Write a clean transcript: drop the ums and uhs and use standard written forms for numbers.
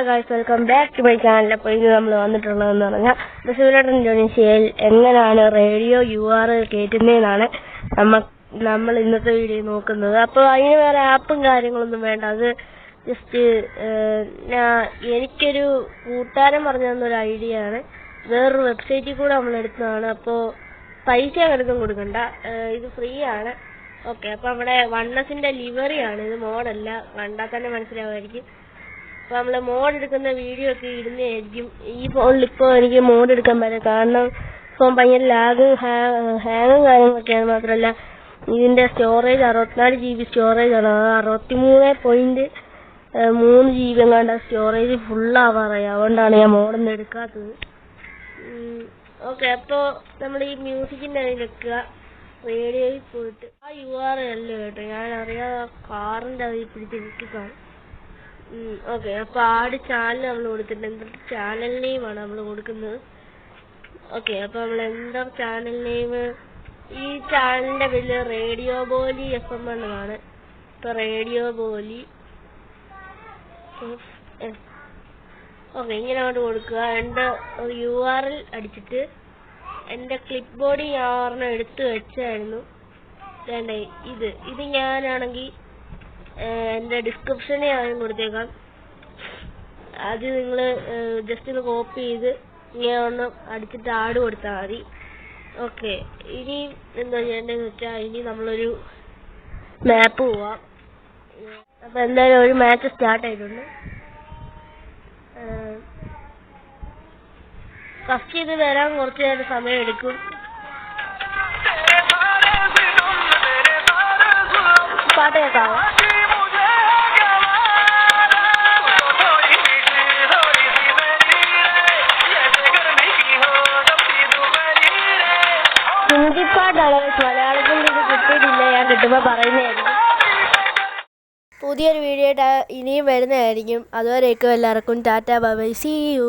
Guys, welcome back to my channel. അപ്പോൾ ഇത് നമ്മൾ വന്നിട്ടുള്ളതെന്ന് പറഞ്ഞാൽ തൃശ്ശൂരേട്ടൻ ഇന്തോനേഷ്യയിൽ എങ്ങനെയാണ് റേഡിയോ URL കയറ്റുന്നതെന്നാണ് നമ്മൾ ഇന്നത്തെ വീഡിയോ നോക്കുന്നത്. അപ്പോൾ അതിന് വേറെ ആപ്പും കാര്യങ്ങളൊന്നും വേണ്ട. അത് ജസ്റ്റ് എനിക്കൊരു കൂട്ടുകാരൻ പറഞ്ഞു തന്നൊരു ഐഡിയ ആണ്. വേറൊരു വെബ്സൈറ്റിൽ കൂടെ നമ്മൾ എടുത്തതാണ്. അപ്പോൾ പൈസ അങ്ങനെയൊന്നും കൊടുക്കണ്ട, ഇത് ഫ്രീ ആണ്. ഓക്കെ, അപ്പോൾ നമ്മുടെ വണ്ണസിൻ്റെ ലിവറിയാണ് ഇത്, മോഡല്ല. കണ്ടാൽ തന്നെ മനസ്സിലാവുമായിരിക്കും. അപ്പോൾ നമ്മൾ മോഡ് എടുക്കുന്ന വീഡിയോ ഒക്കെ ഇടുന്നതായിരിക്കും. ഈ ഫോണിൽ ഇപ്പോൾ എനിക്ക് മോഡ് എടുക്കാൻ പറ്റില്ല, കാരണം ഫോൺ ഭയങ്കര ലാഗും ഹാങ്ങും കാര്യങ്ങളൊക്കെയാണ്. മാത്രമല്ല ഇതിൻ്റെ സ്റ്റോറേജ് 64 GB സ്റ്റോറേജാണ്. 63.3 GB എങ്ങാണ്ട് സ്റ്റോറേജ് ഫുള്ളാവാറായി. അതുകൊണ്ടാണ് ഞാൻ മോഡൊന്നും എടുക്കാത്തത്. ഓക്കെ, അപ്പോൾ നമ്മൾ ഈ മ്യൂസിക്കിൻ്റെ അതിൽ വെക്കുക, റേഡിയോയിൽ പോയിട്ട് ആ URL കേട്ടോ, ഞാൻ അറിയാതെ കാറിൻ്റെ അതിൽ പിടിച്ച് നിൽക്കുകയാണ്. ഓക്കെ, അപ്പോൾ ആഡ് ചാനൽ നമ്മൾ കൊടുത്തിട്ടുണ്ട്. എന്നിട്ട് ചാനൽ നെയിമാണ് നമ്മൾ കൊടുക്കുന്നത്. ഓക്കെ, അപ്പോൾ നമ്മൾ എന്താ ചാനൽ നെയിം, ഈ ചാനലിൻ്റെ പേര് റേഡിയോ ബോലി FM എന്നതാണ്. ഇപ്പോൾ റേഡിയോ ബോലി FM. ഓക്കെ, ഇങ്ങനെ അങ്ങോട്ട് കൊടുക്കുക. എൻ്റെ URL അടിച്ചിട്ട് എൻ്റെ ക്ലിപ്പ് ബോർഡ് ഞാൻ എടുത്ത് വെച്ചായിരുന്നു. ഇത് ഞാനാണെങ്കിൽ എൻ്റെ ഡിസ്ക്രിപ്ഷനിൽ ആദ്യം കൊടുത്തേക്കാം. അത് നിങ്ങൾ ജസ്റ്റ് ഒന്ന് കോപ്പി ചെയ്ത് ഇങ്ങനെ ഒന്ന് അടിച്ചിട്ട് ആഡ് കൊടുത്താൽ മതി. ഓക്കെ, ഇനി എന്താ ചെയ്യേണ്ടതെന്ന് വെച്ചാൽ, ഇനി നമ്മളൊരു മാപ്പ് പോവാം. അപ്പോൾ എന്തായാലും ഒരു മാച്ച് സ്റ്റാർട്ട് ആയിട്ടുണ്ട്. ഫസ്റ്റ് ഇത് വരാൻ കുറച്ച് നേരം സമയം എടുക്കും. പാട്ട് കേൾക്കാവോ? ഹിന്ദി പാട്ടാണ്, മലയാളത്തിൽ ഇത് കിട്ടിയിട്ടില്ല. ഞാൻ കിട്ടുമ്പോൾ പറയുന്നതായിരിക്കും. പുതിയൊരു വീഡിയോ ആയിട്ട് ഇനിയും വരുന്നതായിരിക്കും. അതുവരേക്കും എല്ലാവർക്കും tata bye bye, see U.